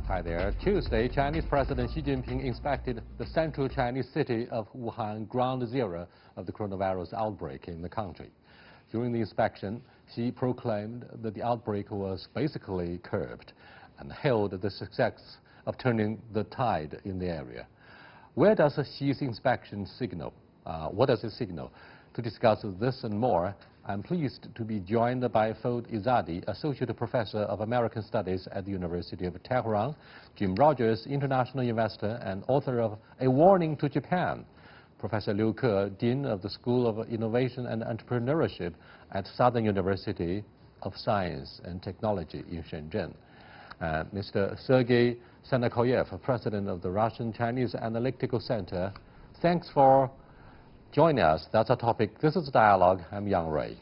Hi there. Tuesday, Chinese President Xi Jinping inspected the central Chinese city of Wuhan, ground zero of the coronavirus outbreak in the country. During the inspection, Xi proclaimed that the outbreak was basically curbed and hailed the success of turning the tide in the area. Where does Xi's inspection signal? What does it signal? To discuss this and more, I'm pleased to be joined by Azadi, Associate Professor of American Studies at the University of Tehran, Jim Rogers, international investor and author of A Warning to Japan, Professor Liu Ke, Dean of the School of Innovation and Entrepreneurship at Southern University of Science and Technology in Shenzhen, and Mr. Sergei Sanok, President of the Russian-Chinese Analytical Center. Thanks for joining us. That's our topic. This is Dialogue. I'm Yang Rui.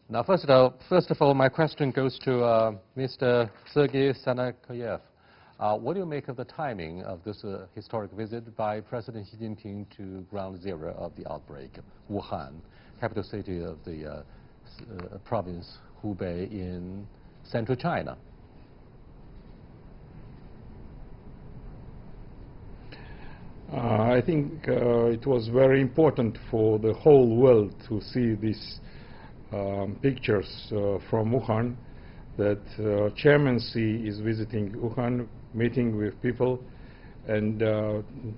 Now, first of all, my question goes to Mr. Sergei Sanok. What do you make of the timing of this historic visit by President Xi Jinping to ground zero of the outbreak, Wuhan, capital city of the province Hubei in central China? I think it was very important for the whole world to see these pictures from Wuhan, that Chairman Xi is visiting Wuhan, meeting with people, and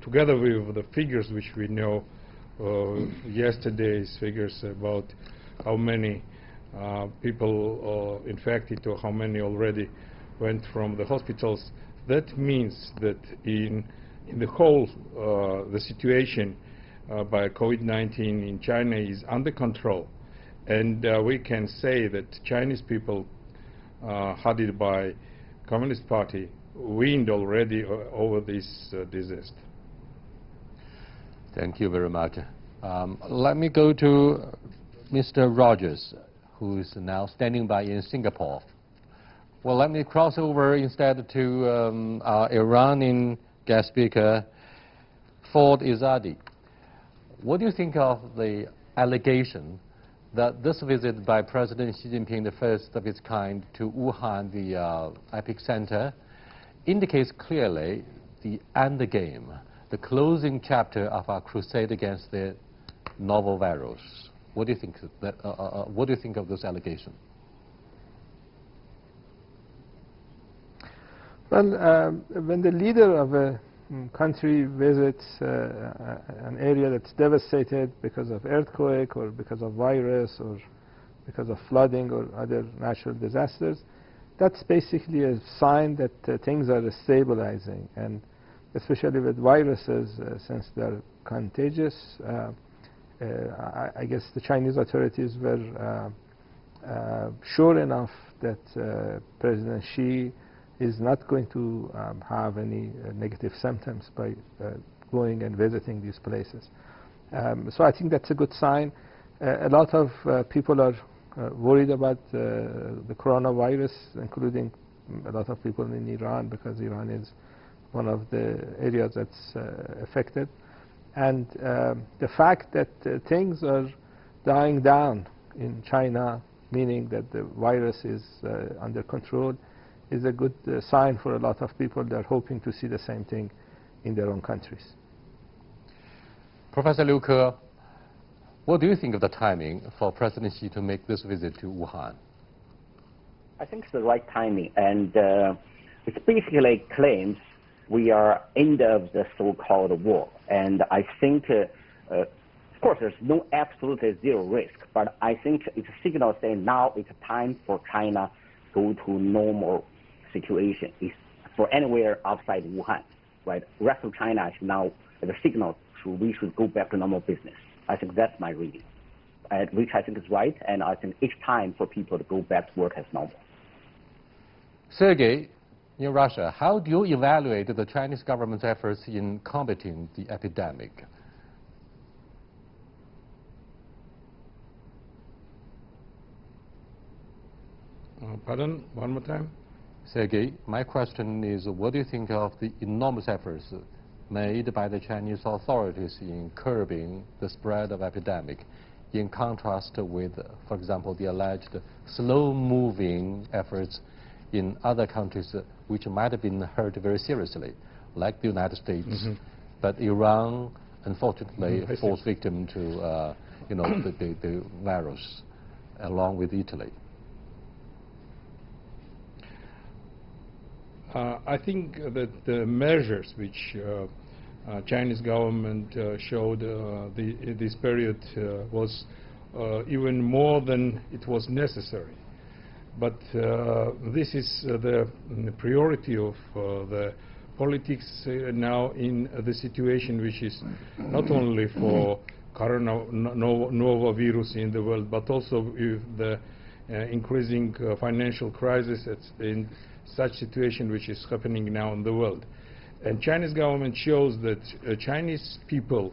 together with the figures which we know, yesterday's figures about how many people infected or how many already went from the hospitals, that means that in the whole, the situation by COVID-19 in China is under control. And we can say that Chinese people, headed by Communist Party, win already over this disaster. Thank you very much. Let me go to Mr. Rogers, who is now standing by in Singapore. Well, let me cross over instead to our Iranian guest speaker, Azadi. What do you think of the allegation that this visit by President Xi Jinping, the first of its kind, to Wuhan, the epicenter, indicates clearly the end game, the closing chapter of our crusade against the novel virus? What do you think? What do you think of this allegation? Well, when the leader of a country visits an area that's devastated because of earthquake or because of virus or because of flooding or other natural disasters, that's basically a sign that things are stabilizing. And especially with viruses, since they're contagious, I guess the Chinese authorities were sure enough that President Xi is not going to have any negative symptoms by going and visiting these places. So I think that's a good sign. A lot of people are worried about the coronavirus, including a lot of people in Iran, because Iran is one of the areas that's affected. And the fact that things are dying down in China, meaning that the virus is under control, is a good sign for a lot of people that are hoping to see the same thing in their own countries. Professor Liu Ke, what do you think of the timing for President Xi to make this visit to Wuhan? I think it's the right timing, and it basically claims we are end of the so-called war. And I think, of course, there's no absolutely zero risk, but I think it's a signal saying now it's time for China to go to normal situation is for anywhere outside Wuhan, right? The rest of China is now the signal we should go back to normal business. I think that's my reading, which I think is right, and I think it's time for people to go back to work as normal. Sergei, in Russia, how do you evaluate the Chinese government's efforts in combating the epidemic? Pardon? One more time? Sergei, my question is, what do you think of the enormous efforts made by the Chinese authorities in curbing the spread of epidemic in contrast with, for example, the alleged slow-moving efforts in other countries which might have been hurt very seriously, like the United States. But Iran, unfortunately, falls victim to the virus, along with Italy. I think that the measures which Chinese government showed this period was even more than it was necessary. But this is the priority of the politics now in the situation which is not only for coronavirus in the world, but also with the increasing financial crisis in such situation which is happening now in the world. And Chinese government shows that Chinese people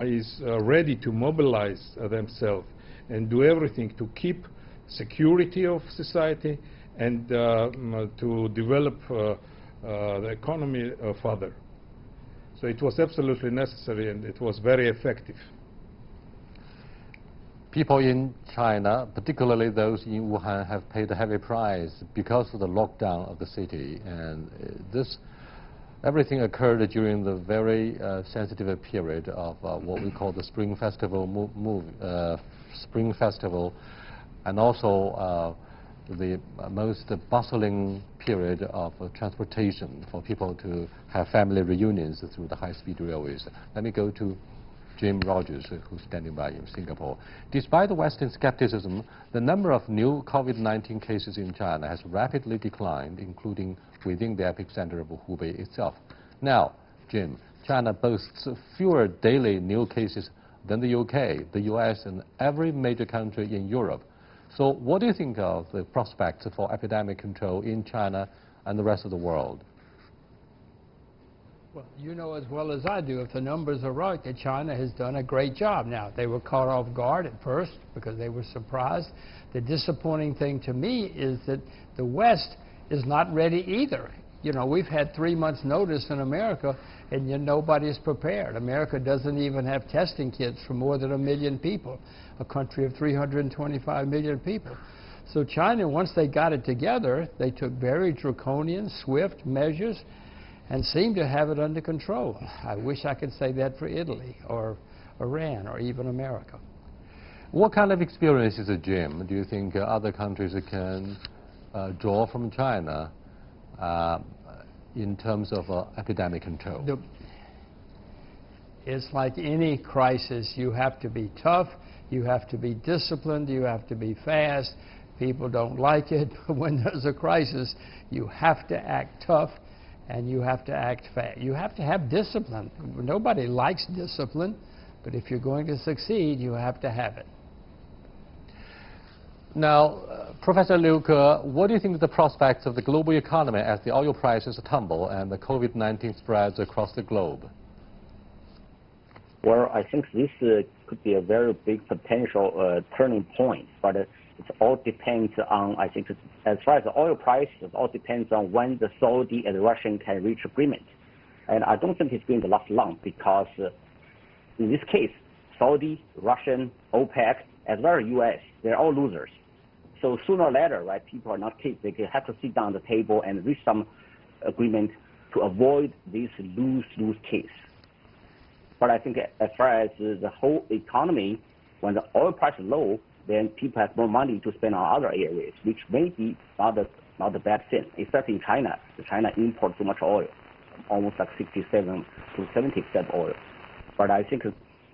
is ready to mobilize themselves and do everything to keep security of society and to develop the economy further. So it was absolutely necessary, and it was very effective. People in China, particularly those in Wuhan, have paid a heavy price because of the lockdown of the city, and everything occurred during the very sensitive period of what we call the Spring Festival Spring Festival, and also the most bustling period of transportation for people to have family reunions through the high-speed railways. Let me go to Jim Rogers, who's standing by in Singapore. Despite the Western skepticism, the number of new COVID-19 cases in China has rapidly declined, including within the epicenter of Hubei itself. Now, Jim, China boasts fewer daily new cases than the UK, the US, and every major country in Europe. So what do you think of the prospects for epidemic control in China and the rest of the world? Well, you know as well as I do, if the numbers are right, that China has done a great job. Now, they were caught off guard at first because they were surprised. The disappointing thing to me is that the West is not ready either. You know, we've had 3 months' notice in America, and yet nobody's prepared. America doesn't even have testing kits for more than 1 million people, a country of 325 million people. So China, once they got it together, they took very draconian, swift measures and seemed to have it under control. I wish I could say that for Italy or Iran or even America. What kind of experiences, Jim, do you think other countries can draw from China in terms of epidemic control? It's like any crisis. You have to be tough, you have to be disciplined, you have to be fast. People don't like it, but when there's a crisis, you have to act tough and you have to act fast. You have to have discipline. Nobody likes discipline, but if you're going to succeed, you have to have it. Now, Professor Liu Ke, what do you think of the prospects of the global economy as the oil prices tumble and the COVID-19 spreads across the globe? Well, I think this could be a very big potential turning point, but it all depends on, I think, as far as the oil price, it all depends on when the Saudi and the Russian can reach agreement. And I don't think it's going to last long because in this case, Saudi, Russian, OPEC, as well as US, they're all losers. So sooner or later, right, people are not kids. They have to sit down at the table and reach some agreement to avoid this lose-lose case. But I think as far as the whole economy, when the oil price is low, then people have more money to spend on other areas, which may be not a bad thing, especially in China. China imports so much oil, almost like 67 to 70% oil. But I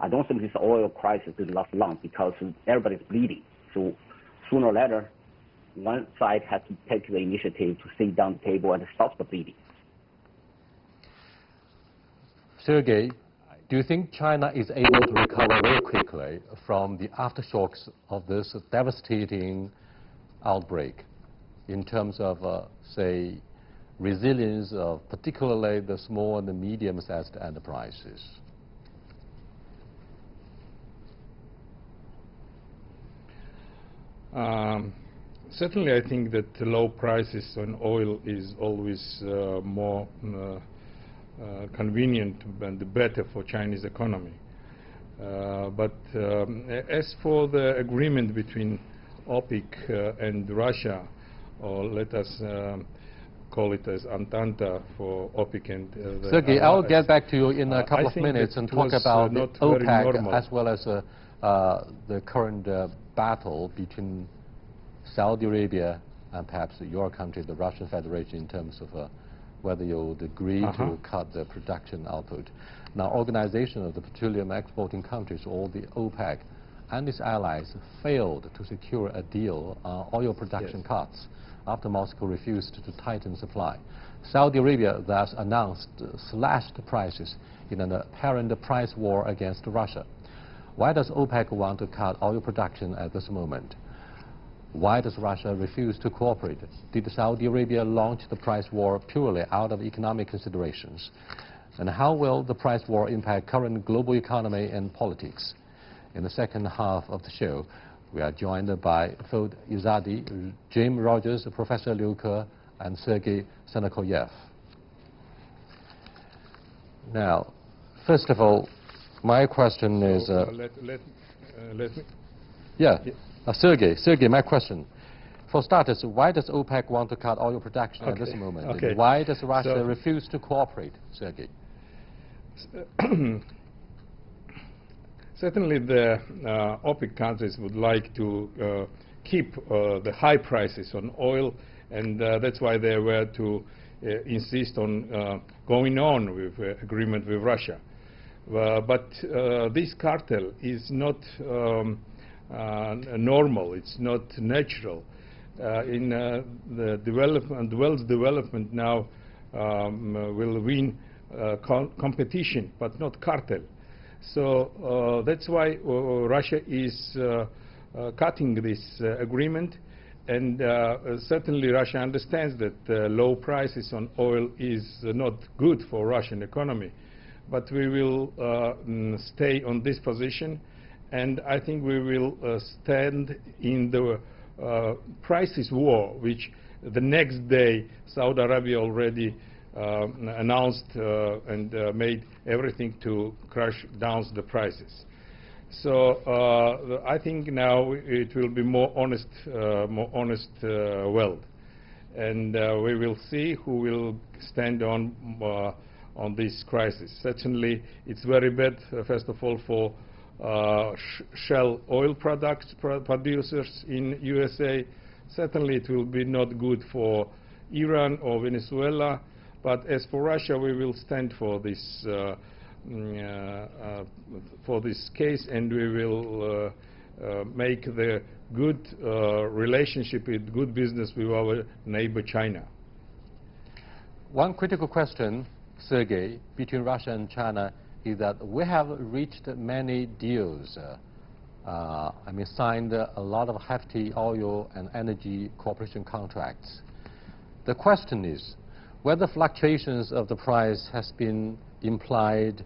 don't think this oil crisis will last long because everybody's bleeding. So sooner or later, one side has to take the initiative to sit down the table and stop the bleeding. Sergei, do you think China is able to recover very quickly from the aftershocks of this devastating outbreak in terms of, say, resilience of particularly the small and the medium-sized enterprises? Certainly, I think that low prices on oil is always more convenient and better for Chinese economy. But as for the agreement between OPEC and Russia, or let us call it as Entente for OPEC and the Sergei, I'll get back to you in a couple of minutes and talk about the OPEC as well as the current battle between Saudi Arabia and perhaps your country, the Russian Federation, in terms of whether you would agree to cut the production output. Now, Organization of the Petroleum Exporting Countries, all the OPEC, and its allies failed to secure a deal on oil production cuts after Moscow refused to tighten supply. Saudi Arabia thus announced slashed prices in an apparent price war against Russia. Why does OPEC want to cut oil production at this moment? Why does Russia refuse to cooperate? Did Saudi Arabia launch the price war purely out of economic considerations? And how will the price war impact current global economy and politics? In the second half of the show, we are joined by Azadi, Jim Rogers, Professor Liu Ke, and Sergei Sanok. Now, first of all, my question is... let me... Yeah. Sergei, my question. For starters, why does OPEC want to cut oil production at this moment? And why does Russia refuse to cooperate, Sergei? Certainly the OPEC countries would like to keep the high prices on oil, and that's why they were to insist on going on with agreement with Russia. But this cartel is not normal, it's not natural. In the world's development now will win competition, but not cartel. So that's why Russia is cutting this agreement, and certainly Russia understands that low prices on oil is not good for Russian economy. But we will stay on this position, and I think we will stand in the prices war, which the next day Saudi Arabia already announced and made everything to crash down the prices. So I think now it will be more honest world, and we will see who will stand on this crisis. Certainly, it's very bad, first of all, for shale oil producers in USA. Certainly, it will be not good for Iran or Venezuela. But as for Russia, we will stand for this case, and we will make the good relationship, with good business with our neighbor China. One critical question, Sergei, between Russia and China is that we have reached many deals. Signed a lot of hefty oil and energy cooperation contracts. The question is whether fluctuations of the price has been implied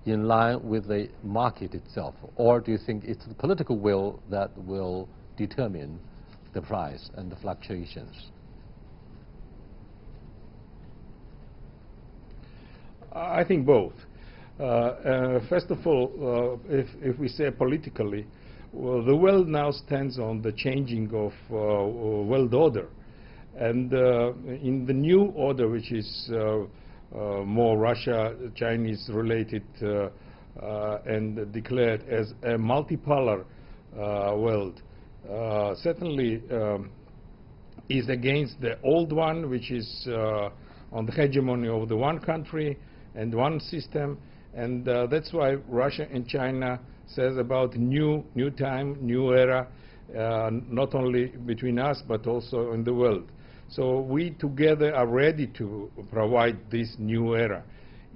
in line with the market itself, or do you think it's the political will that will determine the price and the fluctuations? I think both. First of all, if we say politically, well, the world now stands on the changing of world order. And in the new order, which is more Russia-Chinese related and declared as a multipolar world, certainly is against the old one, which is on the hegemony of the one country and one system. And that's why Russia and China says about new time, new era, not only between us, but also in the world. So we together are ready to provide this new era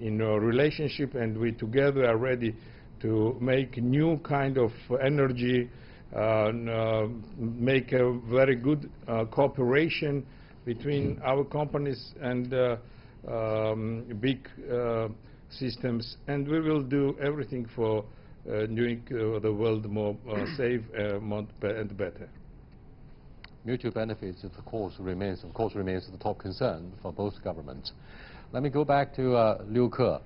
in our relationship, and we together are ready to make new kind of energy, make a very good cooperation between our companies and big systems, and we will do everything for doing the world more safe and better. Mutual benefits, of course, remains the top concern for both governments. Let me go back to Liu Ke.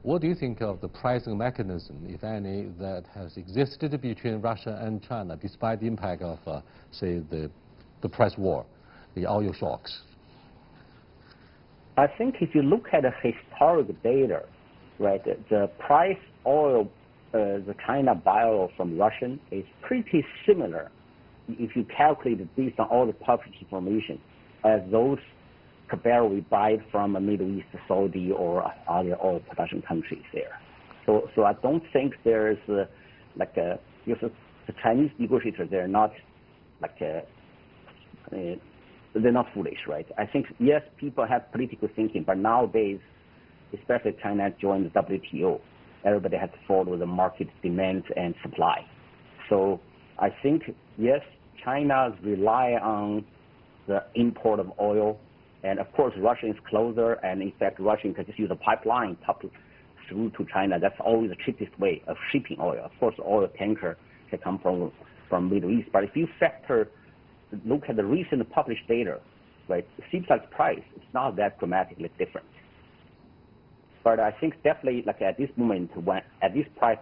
what do you think of the pricing mechanism, if any, that has existed between Russia and China, despite the impact of, say, the price war, the oil shocks? I think if you look at the historic data, right, the price oil, the China buy oil from Russian is pretty similar if you calculate it based on all the public information as those per barrel we buy from a Middle East, Saudi, or other oil production countries there. So I don't think there's because the Chinese negotiators, they're not they're not foolish, right? I think, yes, people have political thinking, but nowadays, especially China joined the WTO, everybody has to follow the market demands and supply. So I think, yes, China rely on the import of oil, and of course Russia is closer, and in fact Russia can just use a pipeline through to China. That's always the cheapest way of shipping oil. Of course, oil tanker can come from Middle East, but if you look at the recent published data, right, it seems like the price is not that dramatically different. But I think definitely, at this moment, at this price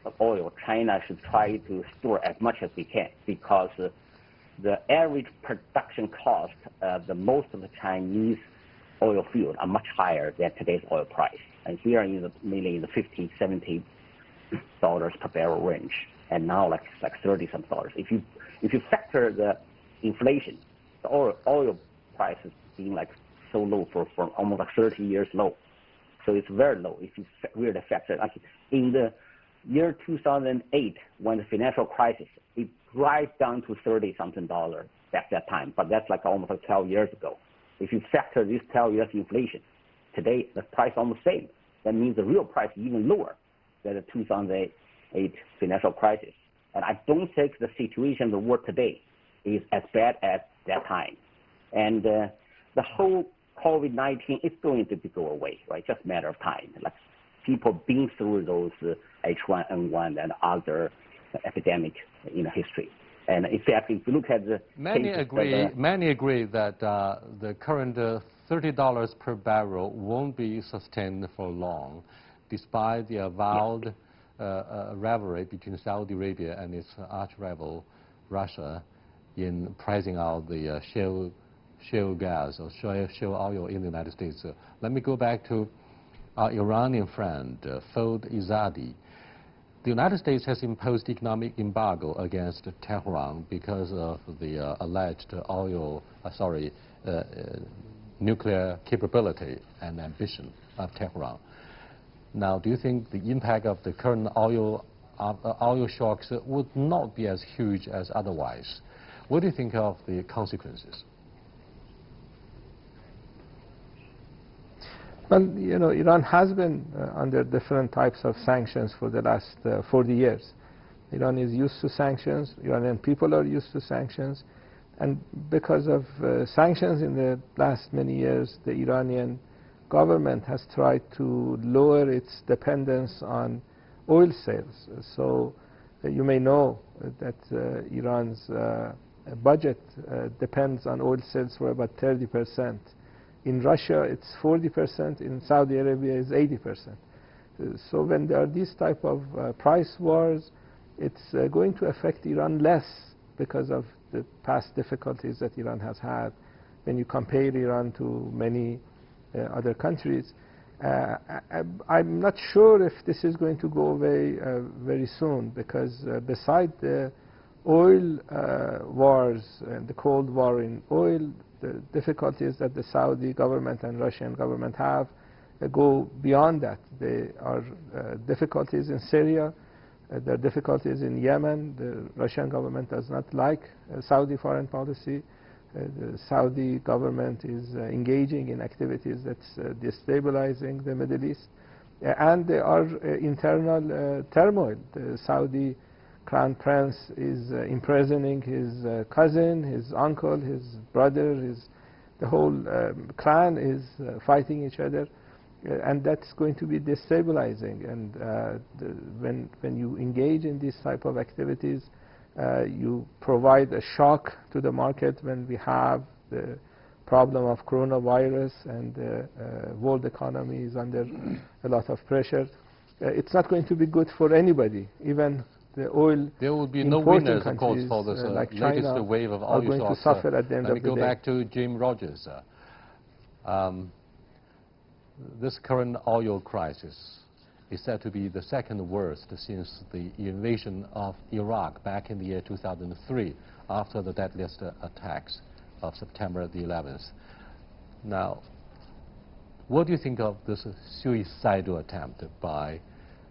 of oil, China should try to store as much as we can, because the average production cost of most of the Chinese oil fields are much higher than today's oil price. And we are mainly in the $50, $70 per barrel range, and now like $30-some. If you factor the inflation, the oil price is being so low for almost 30 years low. So it's very low if you really factor. In the year 2008, when the financial crisis, it dropped down to $30-something at that time, but that's almost 12 years ago. If you factor this 12 years inflation, today the price almost same. That means the real price is even lower than the 2008 financial crisis. And I don't think the situation in the world today is as bad as that time. And the whole COVID-19 is going to go away, right? Just a matter of time. People been through those H1N1 and other epidemic in history. And in fact, if you look at the many agree that the current $30 per barrel won't be sustained for long, despite the avowed rivalry between Saudi Arabia and its arch rival Russia in pricing out the shale gas or shale oil in the United States. Let me go back to our Iranian friend, Azadi. The United States has imposed economic embargo against Tehran because of the alleged nuclear capability and ambition of Tehran. Now, do you think the impact of the current oil shocks would not be as huge as otherwise? What do you think of the consequences? Well, Iran has been under different types of sanctions for the last 40 years. Iran is used to sanctions. Iranian people are used to sanctions. And because of sanctions in the last many years, the Iranian government has tried to lower its dependence on oil sales. So you may know that Iran's budget depends on oil sales for about 30%. In Russia, it's 40%. In Saudi Arabia, it's 80%. So when there are these type of price wars, it's going to affect Iran less because of the past difficulties that Iran has had. When you compare Iran to many other countries, I'm not sure if this is going to go away very soon, because beside the oil wars and the Cold War in oil, the difficulties that the Saudi government and Russian government have go beyond that. There are difficulties in Syria, there are difficulties in Yemen. The Russian government does not like Saudi foreign policy. The Saudi government is engaging in activities that's destabilizing the Middle East. And there are internal turmoil. The Saudi Crown Prince is imprisoning his cousin, his uncle, his brother, the whole clan is fighting each other, and that's going to be destabilizing. And when you engage in these type of activities, you provide a shock to the market when we have the problem of coronavirus, and world economy is under a lot of pressure. It's not going to be good for anybody. Even the oil There will be no importing winners, of course, for this like latest China wave of are oil going shocks. to suffer at the end Let of me the go day. back to Jim Rogers. This current oil crisis is said to be the second worst since the invasion of Iraq back in the year 2003, after the deadliest attacks of September the 11th. Now, what do you think of this suicidal attempt by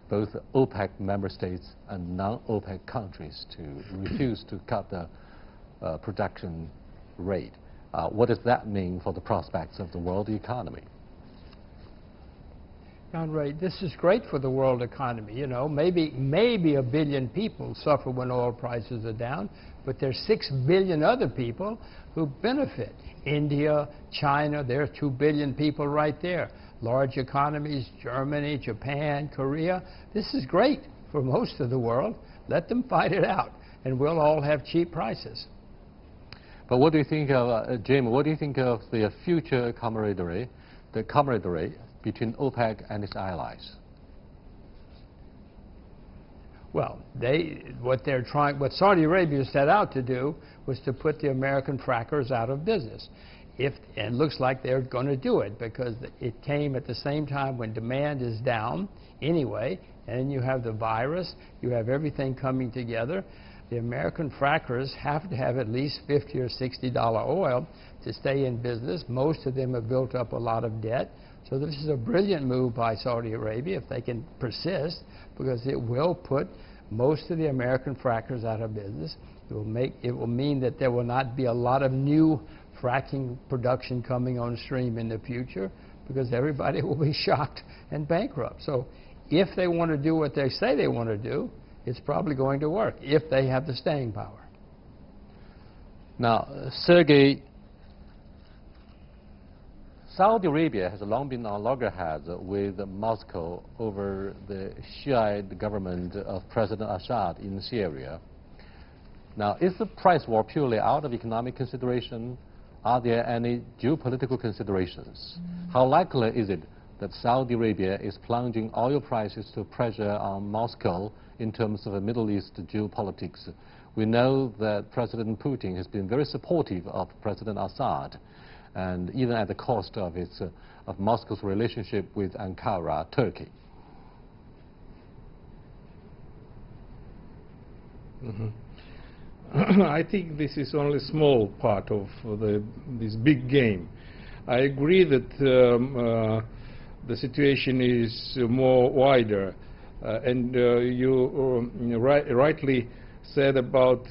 both OPEC member states and non-OPEC countries to refuse to cut the production rate? What does that mean for the prospects of the world economy? John Ray, this is great for the world economy. You know, maybe 1 billion people suffer when oil prices are down, but there's 6 billion other people who benefit. India, China, there are 2 billion people right there. Large economies, Germany, Japan, Korea. This is great for most of the world. Let them fight it out, and we'll all have cheap prices. But what do you think of, Jim, what do you think of the future camaraderie between OPEC and its allies? Well, what Saudi Arabia set out to do was to put the American frackers out of business. And it looks like they're going to do it, because it came at the same time when demand is down anyway, and you have the virus, you have everything coming together. The American frackers have to have at least $50 or $60 oil to stay in business. Most of them have built up a lot of debt. So this is a brilliant move by Saudi Arabia if they can persist, because it will put most of the American frackers out of business. It will mean that there will not be a lot of new fracking production coming on stream in the future, because everybody will be shocked and bankrupt. So if they want to do what they say they want to do, it's probably going to work if they have the staying power. Now, Sergei, Saudi Arabia has long been on loggerheads with Moscow over the Shiite government of President Assad in Syria. Now, is the price war purely out of economic consideration? Are there any geopolitical considerations? How likely is it that Saudi Arabia is plunging oil prices to pressure on Moscow in terms of Middle East geopolitics? We know that President Putin has been very supportive of President Assad, and even at the cost of Moscow's relationship with Ankara, Turkey. Mm-hmm. I think this is only a small part of this big game. I agree that the situation is more wider, and you rightly said about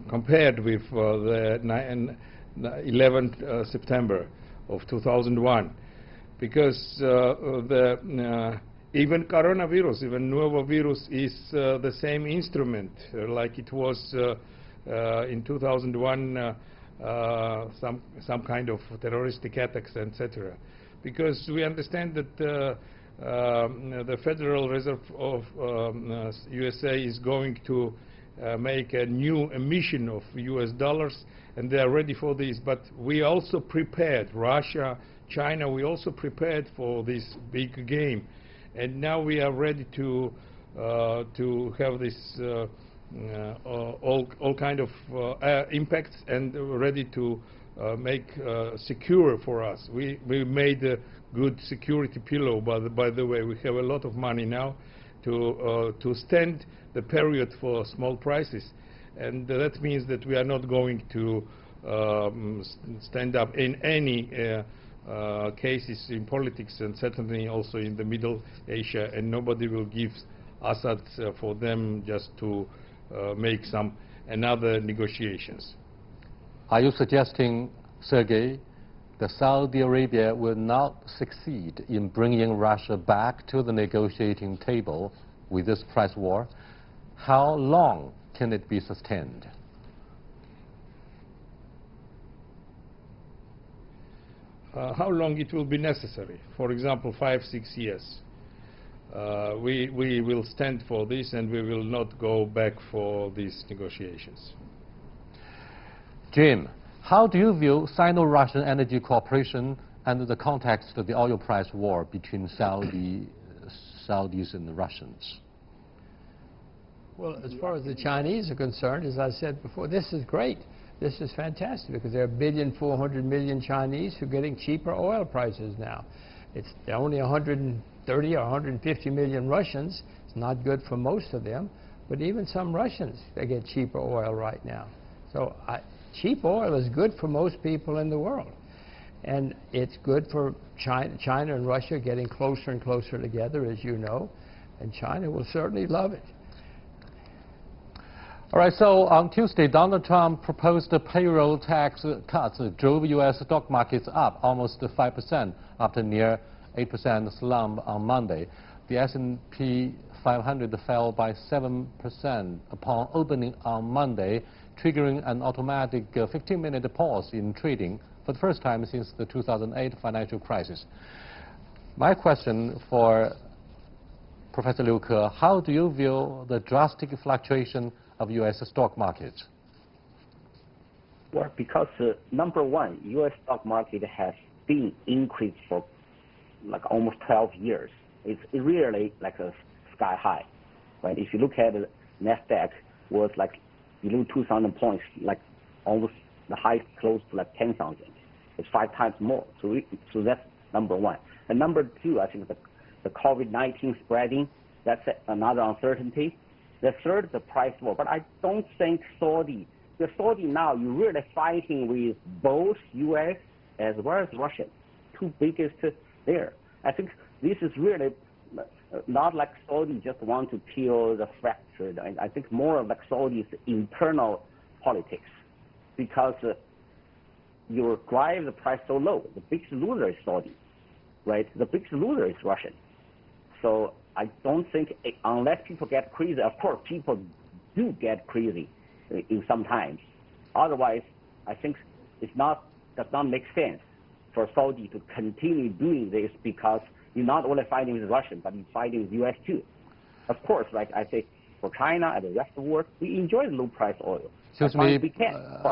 compared with the 11th September of 2001, because even coronavirus, even novel virus, is the same instrument, like it was in 2001, some kind of terroristic attacks, etc. Because we understand that the Federal Reserve of USA is going to make a new emission of US dollars, and they are ready for this. But we also prepared, Russia, China, we also prepared for this big game. And now we are ready to have this all kind of impacts, and ready to make secure for us. We made a good security pillow, by the way. We have a lot of money now to stand the period for small prices, and that means that we are not going to stand up in any cases in politics, and certainly also in the Middle Asia, and nobody will give Assad for them just to make another negotiations. Are you suggesting, Sergei, that Saudi Arabia will not succeed in bringing Russia back to the negotiating table with this price war? How long can it be sustained? How long it will be necessary? For example, 5-6 years. We will stand for this, and we will not go back for these negotiations. Jim, How do you view Sino-Russian energy cooperation and the context of the oil price war between Saudis and the Russians? Well, as far as the Chinese are concerned, as I said before, this is great. This is fantastic because there are 1.4 billion Chinese who are getting cheaper oil prices now. It's only 130 or 150 million Russians. It's not good for most of them, but even some Russians, they get cheaper oil right now. So cheap oil is good for most people in the world. And it's good for China and Russia getting closer and closer together, as you know, and China will certainly love it. All right, so on Tuesday, Donald Trump proposed payroll tax cuts that drove U.S. stock markets up almost 5% after near 8% slump on Monday. The S&P 500 fell by 7% upon opening on Monday, triggering an automatic 15-minute pause in trading for the first time since the 2008 financial crisis. My question for Professor Liu Ke, how do you view the drastic fluctuation of U.S. stock markets? Well, because number one, U.S. stock market has been increased for like almost 12 years. It's really like a sky high, right? If you look at the NASDAQ, was like below 2,000 points, like almost the high close to like 10,000. It's 5 times more. So that's number one. And number two, I think the COVID-19 spreading, that's another uncertainty. The third, the price war. But I don't think the Saudi now, you're really fighting with both U.S. as well as Russia, two biggest there. I think this is really not like Saudi just want to kill the fractured. I think more like Saudi's internal politics, because you drive the price so low. The biggest loser is Saudi, right? The biggest loser is Russian. So I don't think, unless people get crazy, of course people do get crazy in sometimes. Otherwise, I think does not make sense for Saudi to continue doing this, because you're not only fighting with Russia, but you're fighting with U.S. too. Of course, like I say, for China and the rest of the world, we enjoy low price oil. Excuse me,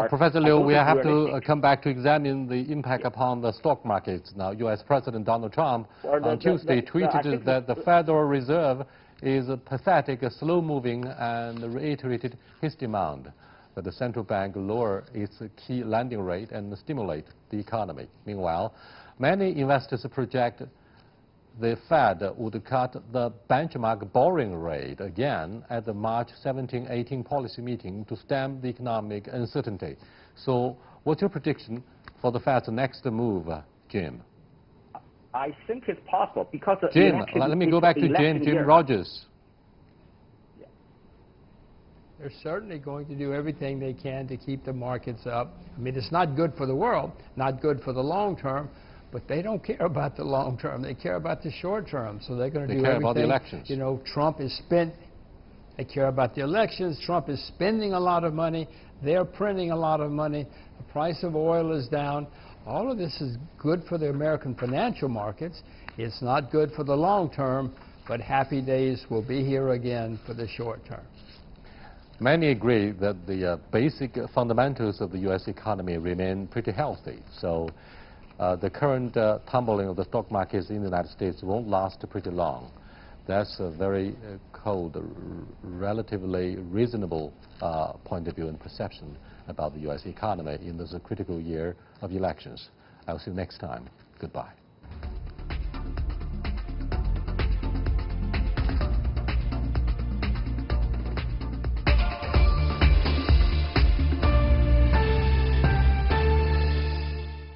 Professor Liu, we have to come back to examine the impact upon the stock markets. Now, U.S. President Donald Trump on Tuesday tweeted that the Federal Reserve is pathetic, slow-moving, and reiterated his demand that the central bank lower its key lending rate and stimulate the economy. Meanwhile, many investors project the Fed would cut the benchmark borrowing rate again at the March 17-18 policy meeting to stem the economic uncertainty. So what's your prediction for the Fed's next move, Jim? I think it's possible, because Jim, let me go back to Jim Rogers. They're certainly going to do everything they can to keep the markets up. I mean, it's not good for the world, not good for the long term, but they don't care about the long term. They care about the short term. So they're going to do everything. They care about the elections. You know, they care about the elections. Trump is spending a lot of money. They're printing a lot of money. The price of oil is down. All of this is good for the American financial markets. It's not good for the long term, but happy days will be here again for the short term. Many agree that the basic fundamentals of the U.S. economy remain pretty healthy. So the current tumbling of the stock markets in the United States won't last pretty long. That's a very cold, relatively reasonable point of view and perception about the U.S. economy in this critical year of elections. I'll see you next time. Goodbye.